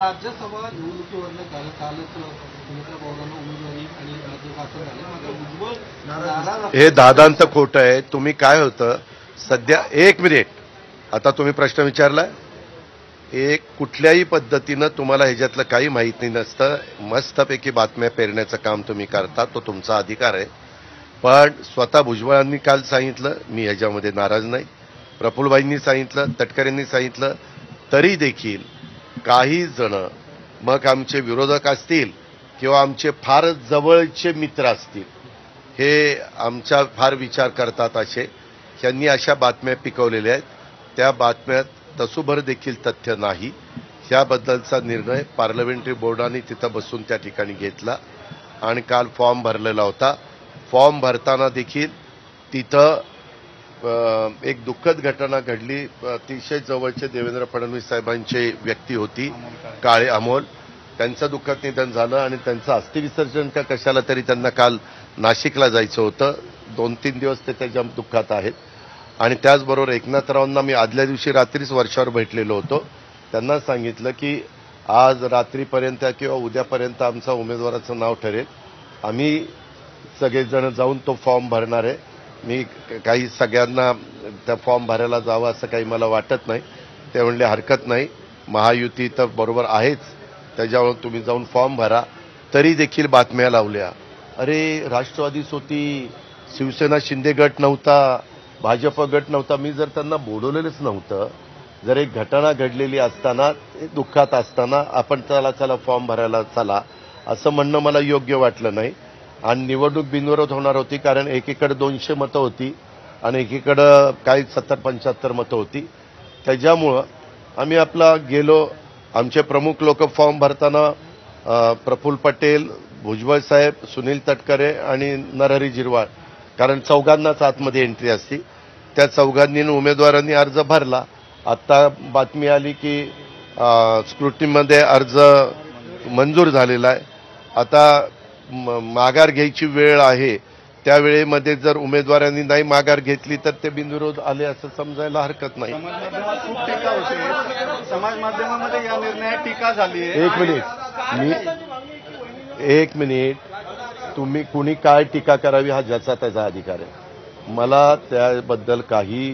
राज्यसभा निवडणुकीवरनं कालच सुमित्रा पवारांना उमेदवारी आणि राज्य भाषण झालं. मात्र भुजबळ हे दादांचं खोटं आहे. तुम्ही काय होतं सध्या 1 मिनिट आता तुम्ही प्रश्न विचारला एक कुठल्याही पद्धतीनं तुम्हाला ह्याच्यातलं काही माहित नाही नसतं. मस्तपैकी बातम्या पेरण्याचं काम तुम्ही करता, तो तुमचा अधिकार आहे. पण स्वतः भुजबळांनी काल सांगितलं मी ह्याच्यामध्ये नाराज नाही, प्रफुल्लबाईंनी सांगितलं, तटकरेंनी सांगितलं, तरी देखील काही जण मग आमचे विरोधक असतील किंवा आमचे फार जवळचे मित्र असतील हे आमचा फार विचार करतात असे त्यांनी अशा बातम्या पिकवलेल्या आहेत. त्या बातम्यात तसूभर देखील तथ्य नाही. याबद्दलचा निर्णय पार्लमेंटरी बोर्डाने तिथं बसून त्या ठिकाणी घेतला आणि काल फॉर्म भरलेला होता. फॉर्म भरताना देखील तिथं एक दुःखद घटना घडली. अतिशय जवळचे देवेंद्र फडणवीस साहेबांची व्यक्ती होती काळे अमोल, त्यांचं दुःखद निधन झालं आणि त्यांचं अस्थिविसर्जन का कशाला तरी त्यांना काल नाशिकला जायचं होतं. 2-3 दिवस ते त्याच्या दुःखात आहेत. आणि त्याचबरोबर एकनाथरावांना मी आदल्या दिवशी रात्रीच वर्षावर भेटलेलो होतो. त्यांना सांगितलं की आज रात्रीपर्यंत किंवा उद्यापर्यंत आमचा उमेदवाराचं नाव ठरेल, आम्ही सगळेजण जाऊन तो फॉर्म भरणार आहे. मी काही सगळ्यांना त्या फॉर्म भरायला जावं असं काही मला वाटत नाही. ते म्हणले हरकत नाही, महायुती तर बरोबर आहेच, त्याच्यावर तुम्ही जाऊन फॉर्म भरा. तरी देखील बातम्या लावल्या, अरे राष्ट्रवादीच होती, शिवसेना शिंदे गट नव्हता, भाजप गट नव्हता. मी जर त्यांना बोलवलेलंच नव्हतं, जर एक घटना घडलेली असताना दुःखात असताना आपण चला फॉर्म भरायला चला असं म्हणणं मला योग्य वाटलं नाही. आणि निवडणूक बिनविरोध होणार होती, कारण एकीकडे 200 मतं होती आणि एकीकडं काही 70-75 मतं होती. त्याच्यामुळं आम्ही आपला गेलो. आमचे प्रमुख लोक फॉर्म भरताना प्रफुल्ल पटेल, भुजबळ साहेब, सुनील तटकरे आणि नरहरी झिरवाळ, कारण चौघांनाच आतमध्ये एंट्री असती, त्या चौघांनी उमेदवारांनी अर्ज भरला. आत्ता बातमी आली की स्क्रुटिनीमध्ये अर्ज मंजूर झालेला आहे. आता माघार घ्यायची वेळ आहे. त्या वेळेमध्ये जर उमेदवारांनी नाही माघार घेतली तर ते बिनविरोध आले असं समजायला हरकत नाही. समाज माध्यमामध्ये या निर्णयात टीका झाली आहे. एक मिनिट तुम्ही कुणी काय टीका करावी हा ज्याचा त्याचा अधिकार आहे. मला त्याबद्दल काही